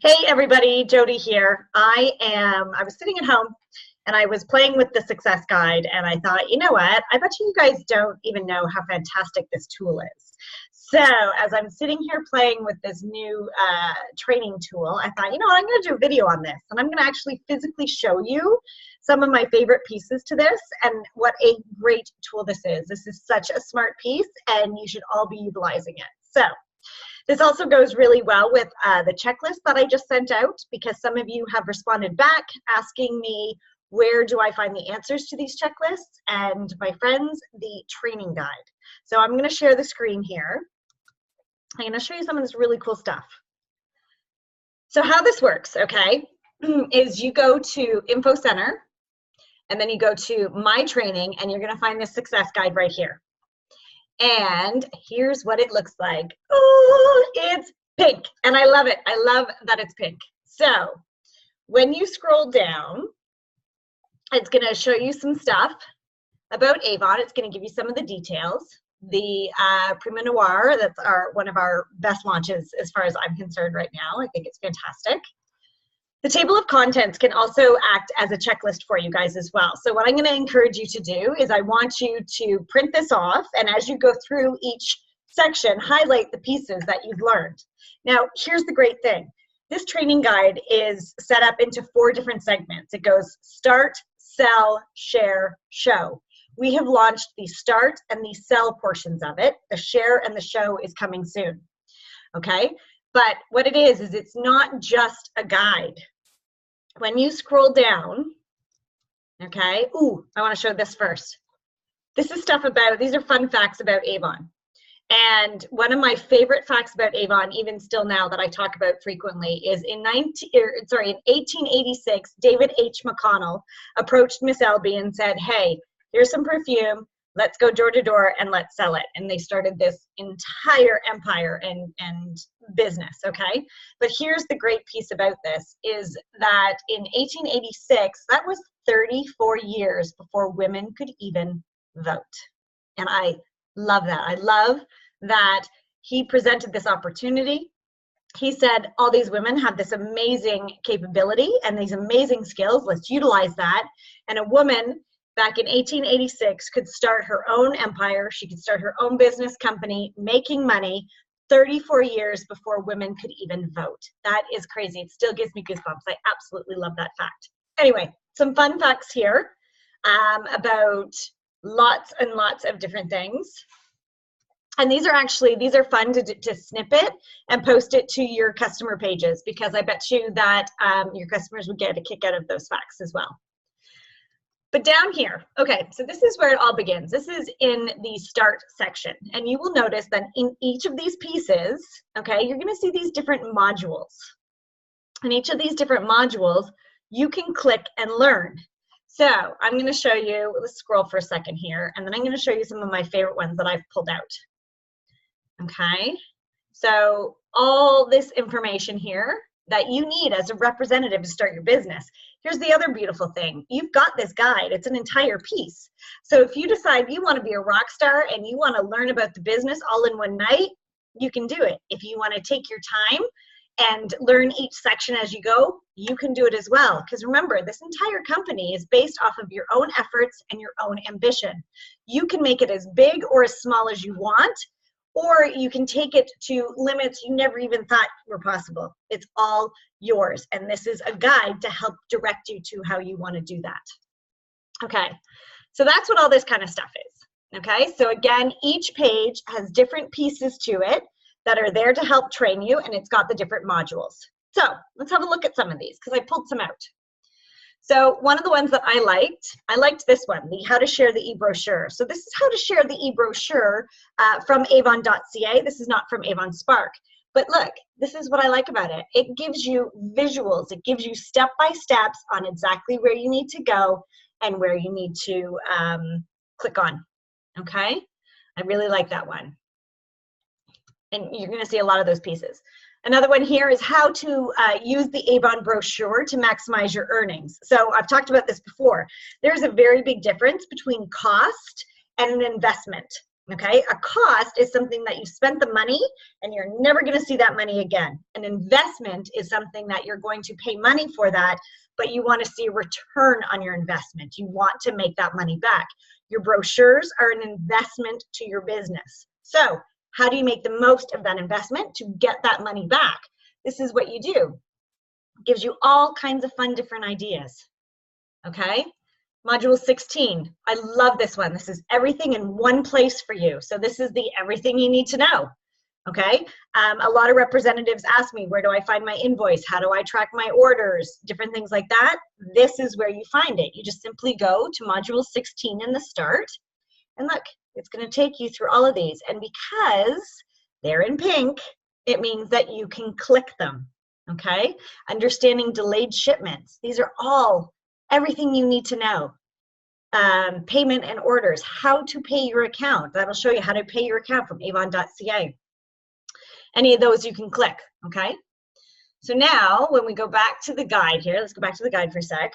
Hey everybody, Jody here. I was sitting at home and I was playing with the Success Guide and I thought, you know what? I bet you guys don't even know how fantastic this tool is. So as I'm sitting here playing with this new training tool, I thought, you know what? I'm going to do a video on this and I'm going to actually physically show you some of my favorite pieces to this and what a great tool this is. This is such a smart piece and you should all be utilizing it. So this also goes really well with the checklist that I just sent out because some of you have responded back asking me where do I find the answers to these checklists, and my friends, the training guide. So I'm going to share the screen here. I'm going to show you some of this really cool stuff. So how this works, okay, is you go to Info Center and then you go to My Training and you're going to find this Success Guide right here. And here's what it looks like. Oh, it's pink, and I love it. I love that it's pink. So when you scroll down, it's going to show you some stuff about Avon. It's going to give you some of the details. The Prima Noir, that's one of our best launches as far as I'm concerned right now. I think it's fantastic. The table of contents can also act as a checklist for you guys as well. So what I'm going to encourage you to do is I want you to print this off, and as you go through each section, highlight the pieces that you've learned. Now, here's the great thing. This training guide is set up into 4 different segments. It goes start, sell, share, show. We have launched the start and the sell portions of it. The share and the show is coming soon. Okay? But what it is it's not just a guide. When you scroll down, okay, ooh, I want to show this first. This is stuff about, these are fun facts about Avon. And one of my favorite facts about Avon, even still now that I talk about frequently, is in 1886, David H. McConnell approached Miss Elby and said, hey, here's some perfume. Let's go door to door and let's sell it. And they started this entire empire and business, okay? But here's the great piece about this is that in 1886, that was 34 years before women could even vote. And I love that. I love that he presented this opportunity. He said, all these women have this amazing capability and these amazing skills. Let's utilize that. And a woman back in 1886 could start her own empire. She could start her own business company, making money 34 years before women could even vote. That is crazy. It still gives me goosebumps. I absolutely love that fact. Anyway, some fun facts here about lots and lots of different things. And these are fun to snip it and post it to your customer pages because I bet you that your customers would get a kick out of those facts as well. But down here, okay, so this is where it all begins. This is in the start section. And you will notice that in each of these pieces, okay, you're gonna see these different modules. In each of these different modules, you can click and learn. So I'm gonna show you, let's scroll for a second here, and then I'm gonna show you some of my favorite ones that I've pulled out. Okay, so all this information here that you need as a representative to start your business. Here's the other beautiful thing. You've got this guide. It's an entire piece. So if you decide you want to be a rock star and you want to learn about the business all in one night, you can do it. If you want to take your time and learn each section as you go, you can do it as well. Because remember, this entire company is based off of your own efforts and your own ambition. You can make it as big or as small as you want, or you can take it to limits you never even thought were possible. It's all yours. And this is a guide to help direct you to how you want to do that. Okay, so that's what all this kind of stuff is. Okay, so again, each page has different pieces to it that are there to help train you, and it's got the different modules. So let's have a look at some of these because I pulled some out. So one of the ones that I liked this one, the how to share the e-brochure. So this is how to share the e-brochure from avon.ca. This is not from Avon Spark. But look, this is what I like about it. It gives you visuals. It gives you step-by-steps on exactly where you need to go and where you need to click on, okay? I really like that one. And you're gonna see a lot of those pieces. Another one here is how to use the Avon brochure to maximize your earnings. So I've talked about this before. There's a very big difference between cost and an investment. Okay, a cost is something that you spent the money and you're never going to see that money again. An investment is something that you're going to pay money for that, but you want to see a return on your investment. You want to make that money back. Your brochures are an investment to your business. So how do you make the most of that investment to get that money back? This is what you do. It gives you all kinds of fun, different ideas. Okay. Module 16. I love this one. This is everything in one place for you. So this is the everything you need to know. Okay. A lot of representatives ask me, where do I find my invoice? How do I track my orders? Different things like that. This is where you find it. You just simply go to module 16 in the start. And look, it's going to take you through all of these. And because they're in pink, it means that you can click them. Okay. Understanding delayed shipments. These are all everything you need to know. Payment and orders, how to pay your account. That'll show you how to pay your account from avon.ca. Any of those you can click, okay? So now when we go back to the guide here, let's go back to the guide for a sec.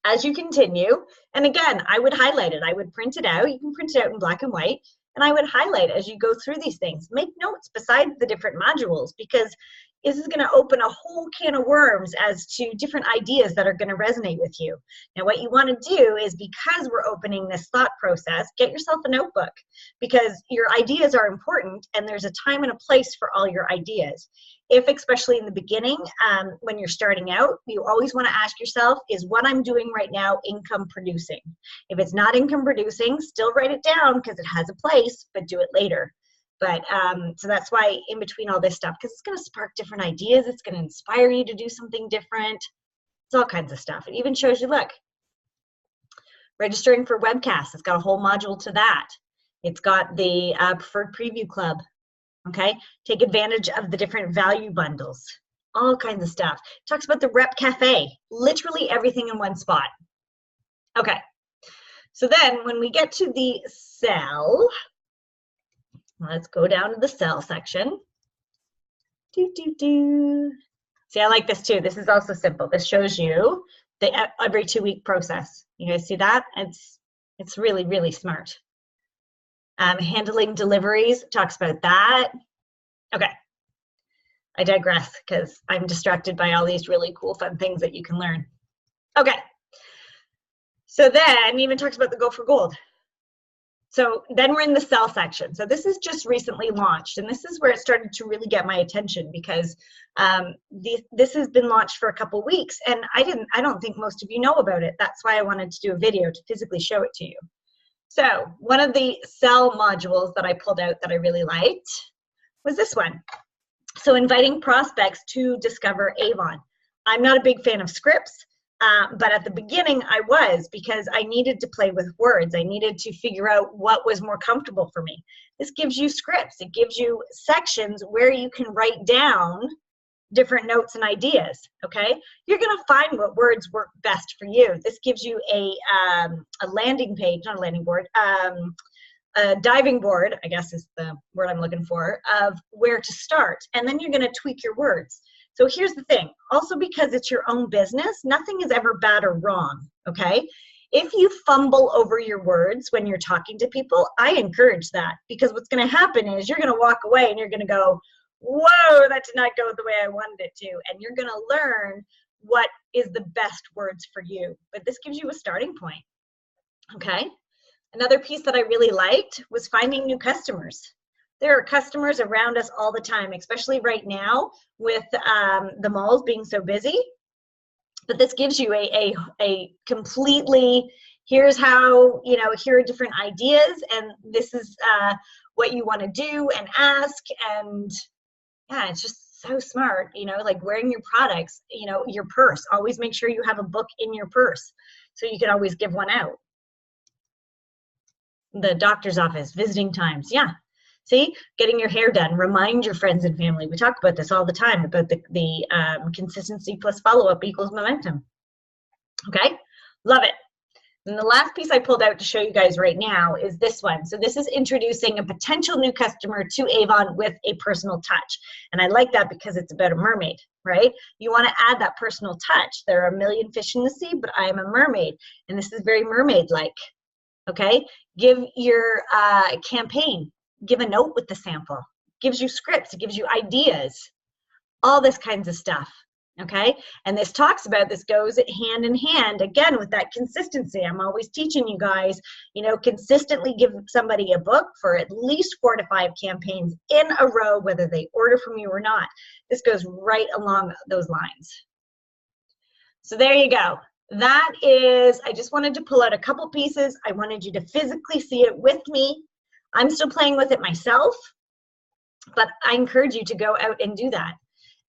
As you continue, and again, I would highlight it. I would print it out. You can print it out in black and white. And I would highlight as you go through these things. Make notes besides the different modules, because this is going to open a whole can of worms as to different ideas that are going to resonate with you. Now, what you want to do is, because we're opening this thought process, get yourself a notebook, because your ideas are important and there's a time and a place for all your ideas. If, especially in the beginning, when you're starting out, you always want to ask yourself, is what I'm doing right now income producing? If it's not income producing, still write it down because it has a place, but do it later. But so that's why in between all this stuff, because it's going to spark different ideas. It's going to inspire you to do something different. It's all kinds of stuff. It even shows you, look, registering for webcasts. It's got a whole module to that. It's got the preferred preview club. Okay, take advantage of the different value bundles. All kinds of stuff. It talks about the Rep Cafe. Literally everything in one spot. Okay, so then when we get to the sell, let's go down to the sell section. See, I like this too. This is also simple. This shows you the every 2-week process. You guys see that? It's really, really smart. Handling deliveries, talks about that. Okay, I digress because I'm distracted by all these really cool, fun things that you can learn. Okay, so then even talks about the Go for Gold. So then we're in the sell section. So this is just recently launched, and this is where it started to really get my attention, because this has been launched for a couple weeks, and I don't think most of you know about it. That's why I wanted to do a video to physically show it to you. So one of the sell modules that I pulled out that I really liked was this one. So inviting prospects to discover Avon. I'm not a big fan of scripts, but at the beginning I was, because I needed to play with words. I needed to figure out what was more comfortable for me. This gives you scripts. It gives you sections where you can write down different notes and ideas, okay? You're gonna find what words work best for you. This gives you a landing page, not a landing board, a diving board, I guess is the word I'm looking for, of where to start. And then you're gonna tweak your words. So here's the thing, also because it's your own business, nothing is ever bad or wrong, okay? If you fumble over your words when you're talking to people, I encourage that, because what's gonna happen is you're gonna walk away and you're gonna go, whoa, that did not go the way I wanted it to. And you're going to learn what is the best words for you. But this gives you a starting point. Okay. Another piece that I really liked was finding new customers. There are customers around us all the time, especially right now with the malls being so busy. But this gives you a completely, here's how, you know, here are different ideas, and this is what you want to do and ask. And yeah, it's just so smart, you know, like wearing your products, you know, your purse. Always make sure you have a book in your purse so you can always give one out. The doctor's office, visiting times, yeah. See, getting your hair done, remind your friends and family. We talk about this all the time, about the consistency plus follow-up equals momentum. Okay, love it. And the last piece I pulled out to show you guys right now is this one. So this is introducing a potential new customer to Avon with a personal touch. And I like that because it's about a mermaid, right? You want to add that personal touch. There are a million fish in the sea, but I am a mermaid. And this is very mermaid-like. Okay, give your campaign, give a note with the sample, gives you scripts, it gives you ideas, all this kinds of stuff. Okay, and this talks about, this goes hand in hand again with that consistency. I'm always teaching you guys, you know, consistently give somebody a book for at least 4 to 5 campaigns in a row, whether they order from you or not. This goes right along those lines. So there you go. That is, I just wanted to pull out a couple pieces. I wanted you to physically see it with me. I'm still playing with it myself, but I encourage you to go out and do that.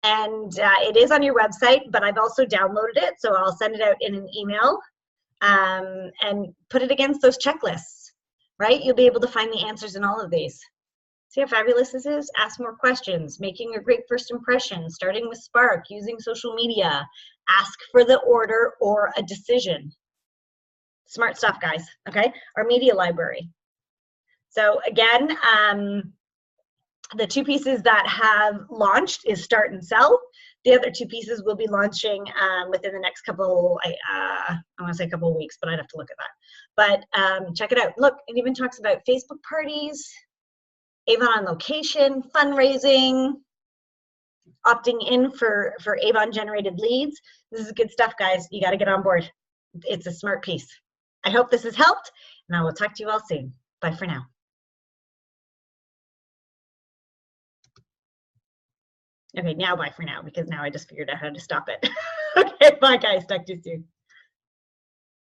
And it is on your website, but I've also downloaded it, so I'll send it out in an email and put it against those checklists, right? You'll be able to find the answers in all of these. See how fabulous this is? Ask more questions, making a great first impression, starting with Spark, using social media, ask for the order or a decision. Smart stuff, guys, okay? Our media library. So again, the 2 pieces that have launched is Start and Sell. The other 2 pieces will be launching within the next couple, I want to say a couple of weeks, but I'd have to look at that. But check it out. Look, it even talks about Facebook parties, Avon on Location, fundraising, opting in for Avon generated leads. This is good stuff, guys. You got to get on board. It's a smart piece. I hope this has helped, and I will talk to you all soon. Bye for now. Okay, now bye for now, because now I just figured out how to stop it. Okay, bye guys, talk to you soon.